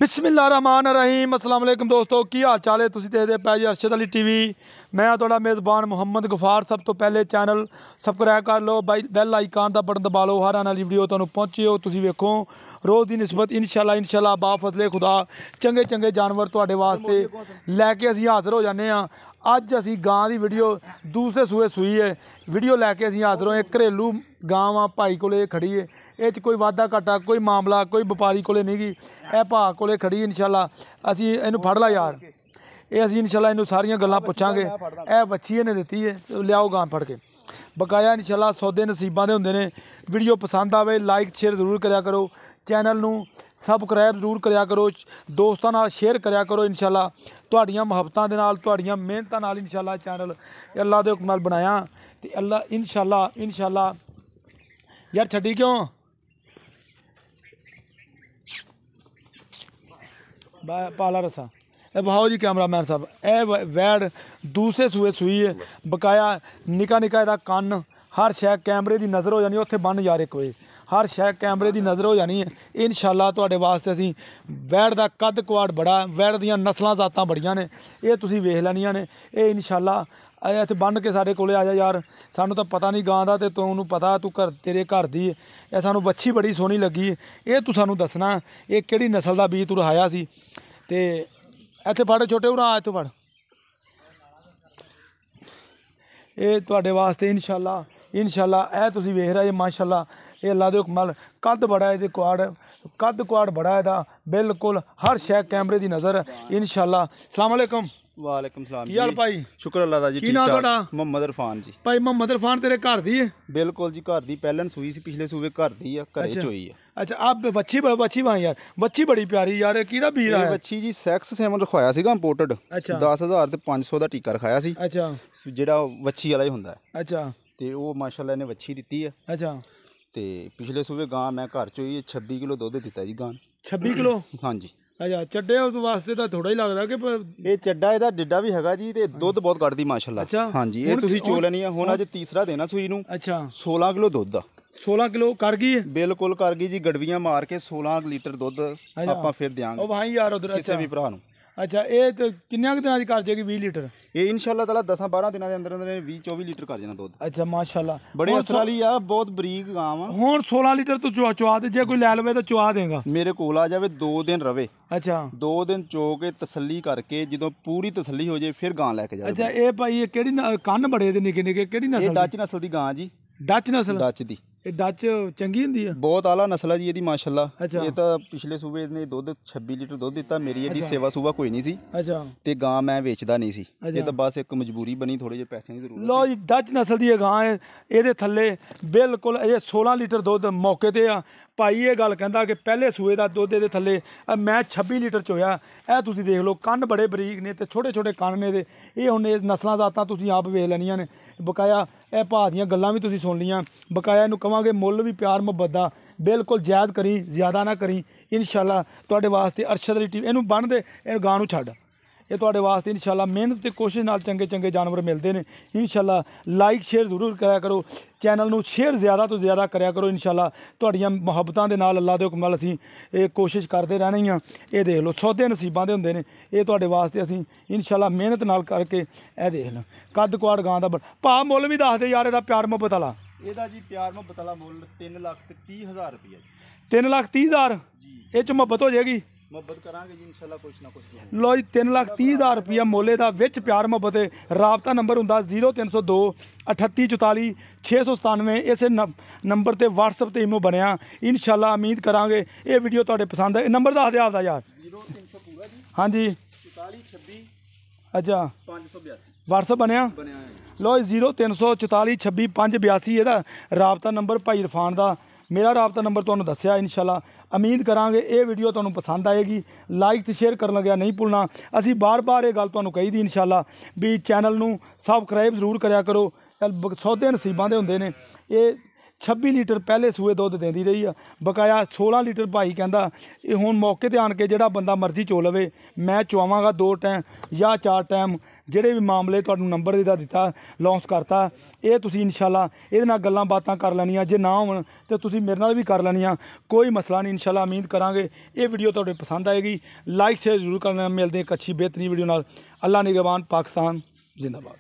बिस्मिल्लाहिर्रहमानिर्रहीम अस्सलाम वालेकुम दोस्तों की हाल चाल है। तुसीं देखदे पए जी अरशद अली टीवी। मैं तुहाडा मेज़बान मुहम्मद गफार। सब तो पहले चैनल सबसक्राइब कर लो, बैल आइकान का बटन दबा लो, हर आने वाली वीडियो तुहानूं पहुंची हो। तुसीं वेखो रोज़ की निस्बत इंशाल्लाह बाफजले खुदा चंगे चंगे जानवर तुहाडे वास्ते लैके असीं हाज़र हो जाने आ। अज असीं गां की वीडियो दूसरे सूए सूई है वीडियो लैके असीं हाज़र होए। घरेलू गां आ, भाई कोले खड़ी है। ये कोई वाधा घाटा कोई मामला कोई व्यापारी कोले नहीं गी, यह भा कोले खड़ी इंशाल्लाह। असीं इनू फड़ ला यार, ये असीं इंशाल्लाह इनू सारियां गल्लां पुछांगे। यह बच्ची इन्हें दित्ती है, लियाओ गां फड़ के बकाया इंशाल्लाह। सौदे नसीबां दे हुंदे ने। वीडियो पसंद आवे लाइक शेयर जरूर करया करो, चैनल नू सबसक्राइब जरूर करया करो, दोस्तां नाल शेयर करया करो। इंशाल्लाह तुहाड़ियां मुहब्बतां दे नाल तुहाड़ियां मेहनतां नाल इंशाल्लाह चैनल अल्लाह दे हुक्म नाल बनाया ते अल्लाह इंशाल्लाह यार छड्डी क्यों पाला रसा। ए बहाओ जी कैमरा मैन साहब, ए वैड़ दूसरे सूए सूई है। बकाया निका निका इहदा कन्न, हर शै कैमरे की नज़र हो जानी। उत्थे बन यार एक बजे हर शै कैमरे की नज़र हो जानी है इंशाल्लाह। तुहाडे वास्ते असीं वैड़ दा कद कुआड़ बड़ा, वैड़ दियां नस्लां जातां बड़ियां ने, ये तुसीं वेख लैनियां ने। ये इंशाल्लाह इत्थे बन के साडे कोले आ जा यार। सानू तो पता नहीं गां दा, ते तूं पता तू घर तेरे घर दी है। सानू बच्छी बड़ी सोहनी लगी, ये तू सानू दसना ये किहड़ी नस्ल दा बीज तू रहाया सी। ते इत्थे फड़ छोटे भरा, इत्थों फड़। ये तुहाडे वास्ते इंशाल्लाह ए तुसीं वेख रहे माशाल्लाह। ये अल्लाह दे हुक्म नाल कद बड़ा है, कद कुआड़ बड़ा है, बिल्कुल हर शै कैमरे की नज़र इंशाल्लाह। अस्सलाम वालेकुम। वालेकुम सलाम की हाल भाई? शुक्र अल्लाह दा जी। की नाम तुहाडा? मोहम्मद इरफान जी। भाई मोहम्मद इरफान तेरे घर दी है? बिल्कुल जी घर दी, पहलन सूई सी, पिछले सूबे घर दी है, घरे च होई है। अच्छा आप बच्ची भाई यार, बच्ची बड़ी प्यारी यार। किहड़ा बीर है? बच्ची जी सैक्स सेवन रखवाया सीगा इंपोर्टेड। अच्छा 10,000 ते 500 ਦਾ ਟੀਕਾ ਰਖਾਇਆ ਸੀ। अच्छा ਜਿਹੜਾ ਵੱਛੀ ਵਾਲਾ ਹੀ ਹੁੰਦਾ ਹੈ। अच्छा ਤੇ ਉਹ ਮਾਸ਼ਾਅੱਲਾ ਇਹਨੇ ਵੱਛੀ ਦਿੱਤੀ ਹੈ। अच्छा ਤੇ ਪਿਛਲੇ ਸੂਬੇ ਗਾਂ ਮੈਂ ਘਰ ਚ ਹੋਈ 26 ਕਿਲੋ ਦੁੱਧ ਦਿੱਤਾ ਜੀ ਗਾਂ। 26 ਕਿਲੋ? ਹਾਂਜੀ। अच्छा चड्डे उस वास्ते तो थोड़ा ही लगता कि ਇਹ ਚੱਡਾ ਇਹਦਾ ਡਿੱਡਾ ਵੀ ਹੈਗਾ ਜੀ, ਤੇ ਦੁੱਧ ਬਹੁਤ ਕੱਢਦੀ ਮਾਸ਼ਾਅੱਲਾ। अच्छा ਹਾਂਜੀ ਇਹ ਤੁਸੀਂ ਚੋ ਲੈਣੀ ਆ। ਹੁਣ ਅੱਜ ਤੀਸਰਾ ਦੇਣਾ ਸੂਈ ਨੂੰ। अच्छा 16 ਕਿਲੋ ਦੁੱਧ ਆ। 16 किलो कर गई है? ਬਿਲਕੁਲ ਕਰ ਗਈ ਜੀ, ਗੜਵੀਆਂ ਮਾਰ ਕੇ 16 ਲੀਟਰ ਦੁੱਧ ਆਪਾਂ ਫਿਰ ਦਿਆਂਗੇ। ਉਹ ਭਾਈ ਯਾਰ ਉਧਰ ਕਿਸੇ ਵੀ ਭਰਾ ਨੂੰ। अच्छा ये तो किन्ने दिनों कर जाएगी 20 लीटर? ਇਹ ਇਨਸ਼ਾਅੱਲਾ ਤਾਲਾ 10-12 ਦਿਨਾਂ ਦੇ ਅੰਦਰ ਅੰਦਰ 20-24 ਲੀਟਰ ਕਰ ਜਾਣਾ ਦੁੱਧ। अच्छा माशाल्लाह ਬੜੇ ਅਸਰ ਵਾਲੀ ਆ, ਬਹੁਤ ਬਰੀਕ ਗਾਂ ਆ। ਹੁਣ 16 ਲੀਟਰ ਤੂੰ ਚੁਆ ਦੇ, ਜੇ ਕੋਈ ਲੈ ਲਵੇ ਤਾਂ ਚੁਆ ਦੇਗਾ? ਮੇਰੇ ਕੋਲ ਆ ਜਾਵੇ 2 ਦਿਨ ਰਵੇ। अच्छा 2 ਦਿਨ ਚੋ ਕੇ ਤਸੱਲੀ ਕਰਕੇ ਜਦੋਂ ਪੂਰੀ ਤਸੱਲੀ ਹੋ ਜੇ ਫਿਰ ਗਾਂ ਲੈ ਕੇ ਜਾਵੇ। अच्छा ये भाई ये ਕਿਹੜੀ ਕੰਨ ਬੜੇ ਦੇ ਨਿੱਕੇ ਨਿੱਕੇ, ਕਿਹੜੀ ਇਹ ਨਸਲ? ਡੱਚ ਨਸਲ ਦੀ ਗਾਂ ਜੀ। ਡੱਚ ਨਸਲ? ਡੱਚ ਦੀ। ਇਹ ਡੱਚ ਚੰਗੀ ਹੁੰਦੀ ਹੈ? ਬਹੁਤ ਆਲਾ ਨਸਲ ਆ ਜੀ ਇਹਦੀ ਮਾਸ਼ਾਅੱਲਾ। ਅੱਛਾ। ਇਹ ਤਾਂ ਪਿਛਲੇ ਸੂਬੇ ਨੇ ਦੁੱਧ 26 ਲੀਟਰ ਦੁੱਧ ਦਿੱਤਾ। ਮੇਰੀ ਇਹਦੀ ਸੇਵਾ ਸੂਬਾ ਕੋਈ ਨਹੀਂ ਸੀ। अच्छा ਤੇ ਗਾਂ ਮੈਂ ਵੇਚਦਾ ਨਹੀਂ ਸੀ। ਇਹ ਤਾਂ ਬਸ ਇੱਕ ਮਜਬੂਰੀ ਬਣੀ, ਥੋੜੇ ਜਿਹੇ ਪੈਸਿਆਂ ਦੀ ਜ਼ਰੂਰਤ। ਲਓ ਜੀ ਡੱਚ ਨਸਲ ਦੀ ਇਹ ਗਾਂ ਹੈ। ਇਹਦੇ ਥੱਲੇ ਬਿਲਕੁਲ ਇਹ 16 ਲੀਟਰ ਦੁੱਧ ਮੌਕੇ ਤੇ ਆ। ਭਾਈ ਇਹ ਗੱਲ ਕਹਿੰਦਾ ਕਿ ਪਹਿਲੇ ਸੂਏ ਦਾ ਦੁੱਧ ਇਹਦੇ ਥੱਲੇ ਮੈਂ 26 ਲੀਟਰ ਚੋਇਆ। ਇਹ ਤੁਸੀਂ ਦੇਖ ਲਓ, ਕੰਨ ਬੜੇ ਬਰੀਕ ਨੇ ਤੇ ਛੋਟੇ ਛੋਟੇ ਕੰਨ ਨੇ ਇਹਦੇ। ਇਹ ਹੁਣ ਇਹ ਨਸਲਾਂ ਜ਼ਾਤਾਂ ਤੁਸੀਂ ਆਪ ਵੇਖ ਲੈਣੀਆਂ ਨੇ। ਬਕਾਇਆ ਇਹ ਭਾਅ ਦੀਆਂ ਗੱਲਾਂ ਵੀ ਤੁਸੀਂ ਸੁਣ ਲੀਆਂ। ਬਕਾਇਆ ਇਹਨੂੰ ਕਵਾਂਗੇ ਮੁੱਲ ਵੀ ਪਿਆਰ ਮੁਹੱਬਤ ਦਾ ਬਿਲਕੁਲ ਜਾਇਜ਼ ਕਰੀ, ਜ਼ਿਆਦਾ ਨਾ ਕਰੀ ਇੰਸ਼ਾਅੱਲਾ। ਤੁਹਾਡੇ ਵਾਸਤੇ ਅਰਸ਼ਦ ਅਲੀ ਟੀਵੀ ਇਹਨੂੰ ਬੰਨ ਦੇ, ਇਹ ਗਾਂ ਨੂੰ ਛੱਡ। ਇਹ ਤੁਹਾਡੇ ਵਾਸਤੇ ਇੰਸ਼ਾਅੱਲਾ ਮਿਹਨਤ ਤੇ ਕੋਸ਼ਿਸ਼ ਨਾਲ ਚੰਗੇ ਚੰਗੇ ਜਾਨਵਰ ਮਿਲਦੇ ਨੇ ਇੰਸ਼ਾਅੱਲਾ। ਲਾਈਕ ਸ਼ੇਅਰ ਜ਼ਰੂਰ ਕਰਿਆ ਕਰੋ, ਚੈਨਲ ਨੂੰ ਸ਼ੇਅਰ ਜ਼ਿਆਦਾ ਤੋਂ ਜ਼ਿਆਦਾ ਕਰਿਆ ਕਰੋ ਇੰਸ਼ਾਅੱਲਾ। ਤੁਹਾਡੀਆਂ ਮੁਹੱਬਤਾਂ ਦੇ ਨਾਲ ਅੱਲਾ ਦੇ ਹੁਕਮ ਨਾਲ ਅਸੀਂ ਇਹ ਕੋਸ਼ਿਸ਼ ਕਰਦੇ ਰਹਿਣਾ ਹੀ ਆ। ਇਹ ਦੇਖ ਲਓ ਸੌਦੇ ਨਸੀਬਾਂ ਦੇ ਹੁੰਦੇ ਨੇ। ਇਹ ਤੁਹਾਡੇ ਵਾਸਤੇ ਅਸੀਂ ਇੰਸ਼ਾਅੱਲਾ ਮਿਹਨਤ ਨਾਲ ਕਰਕੇ ਇਹ ਦੇਖ ਲਓ ਕੱਦ ਕੁਆੜ ਗਾਂ ਦਾ ਭਾਅ ਮੁੱਲ ਵੀ ਦੱਸ ਦੇ ਯਾਰ ਇਹਦਾ ਪਿਆਰ ਮੁਹੱਬਤ ਵਾਲਾ। ਇਹਦਾ ਜੀ ਪਿਆਰ ਮੁਹੱਬਤ ਵਾਲਾ ਮੁੱਲ 3,30,000 ਰੁਪਏ। 3,30,000 ਇਹ 'ਚ ਮੁਹੱਬਤ ਹੋ ਜਾਏਗੀ? ਮੁਹੱਬਤ ਕਰਾਂਗੇ ਜੀ ਇੰਸ਼ਾਅੱਲਾ, ਕੁਛ ਨਾ ਕੁਛ। ਲੋ ਜੀ 3,30,000 ਰੁਪਇਆ ਮੋਲੇ ਦਾ, ਵਿੱਚ ਪਿਆਰ ਮੁਹੱਬਤ ਹੈ। ਰਾਬਤਾ ਨੰਬਰ ਹੁੰਦਾ 0302 3844 697। ਇਸੇ ਨੰਬਰ ਤੇ WhatsApp ਤੇ ਇਮੋ ਬਣਿਆ ਇੰਸ਼ਾਅੱਲਾ। ਉਮੀਦ ਕਰਾਂਗੇ ਇਹ ਵੀਡੀਓ ਤੁਹਾਡੇ ਪਸੰਦ ਹੈ। ਨੰਬਰ ਦੱਸ ਦਿਓ ਆਪਦਾ ਯਾਰ। 0300 ਪੂਰਾ ਜੀ। ਹਾਂਜੀ 44 26 ਅੱਛਾ 582 WhatsApp ਬਣਿਆ? ਲੋ 0300 44 26 582 ਇਹਦਾ ਰਾਬਤਾ ਨੰਬਰ ਭਾਈ ਇਰਫਾਨ ਦਾ। ਮੇਰਾ ਰਾਬਤਾ ਨੰਬਰ ਤੁਹਾਨੂੰ ਦੱਸਿਆ ਇੰਸ਼ਾਅੱਲਾ। ਉਮੀਦ ਕਰਾਂਗੇ ਇਹ ਵੀਡੀਓ ਤੁਹਾਨੂੰ ਪਸੰਦ ਆਏਗੀ। ਲਾਈਕ ਤੇ ਸ਼ੇਅਰ ਕਰਨ ਲੱਗਿਆ ਨਹੀਂ ਭੁੱਲਣਾ। ਅਸੀਂ ਬਾਰ-ਬਾਰ ਇਹ ਗੱਲ ਤੁਹਾਨੂੰ ਕਹੀ ਦੀ ਇੰਸ਼ਾਅੱਲਾ ਵੀ ਚੈਨਲ ਨੂੰ ਸਬਸਕ੍ਰਾਈਬ ਜ਼ਰੂਰ ਕਰਿਆ ਕਰੋ। ਸੌਦੇ ਨਸੀਬਾਂ ਦੇ ਹੁੰਦੇ ਨੇ। ਇਹ 26 ਲੀਟਰ ਪਹਿਲੇ ਸੂਏ ਦੁੱਧ ਦਿੰਦੀ ਰਹੀ ਆ। ਬਕਾਇਆ 16 ਲੀਟਰ ਭਾਈ ਕਹਿੰਦਾ ਇਹ ਹੁਣ ਮੌਕੇ ਤੇ ਆਣ ਕੇ ਜਿਹੜਾ ਬੰਦਾ ਮਰਜ਼ੀ ਚੋ ਲਵੇ। ਮੈਂ ਚੁਆਵਾਂਗਾ 2 ਟਾਈਮ ਜਾਂ 4 ਟਾਈਮ ਜਿਹੜੇ ਵੀ ਮਾਮਲੇ ਤੁਹਾਨੂੰ ਨੰਬਰ ਇਹਦਾ ਦਿੱਤਾ ਲੌਂਚ ਕਰਤਾ, ਇਹ ਤੁਸੀਂ ਇਨਸ਼ਾਅੱਲਾ ਇਹਦੇ ਨਾਲ ਗੱਲਾਂ ਬਾਤਾਂ ਕਰ ਲੈਣੀਆਂ। ਜੇ ਨਾ ਹੋਣ ਤਾਂ ਤੁਸੀਂ ਮੇਰੇ ਨਾਲ ਵੀ ਕਰ ਲੈਣੀਆਂ, ਕੋਈ ਮਸਲਾ ਨਹੀਂ। ਇਨਸ਼ਾਅੱਲਾ ਉਮੀਦ ਕਰਾਂਗੇ ਇਹ ਵੀਡੀਓ ਤੁਹਾਡੇ ਪਸੰਦ ਆਏਗੀ। ਲਾਈਕ ਸ਼ੇਅਰ ਜ਼ਰੂਰ ਕਰਨਾ। ਮਿਲਦੇ ਇੱਕ ਅੱਛੀ बेहतरीन वीडियो नाल। अल्लाह निगहबान, पाकिस्तान जिंदाबाद।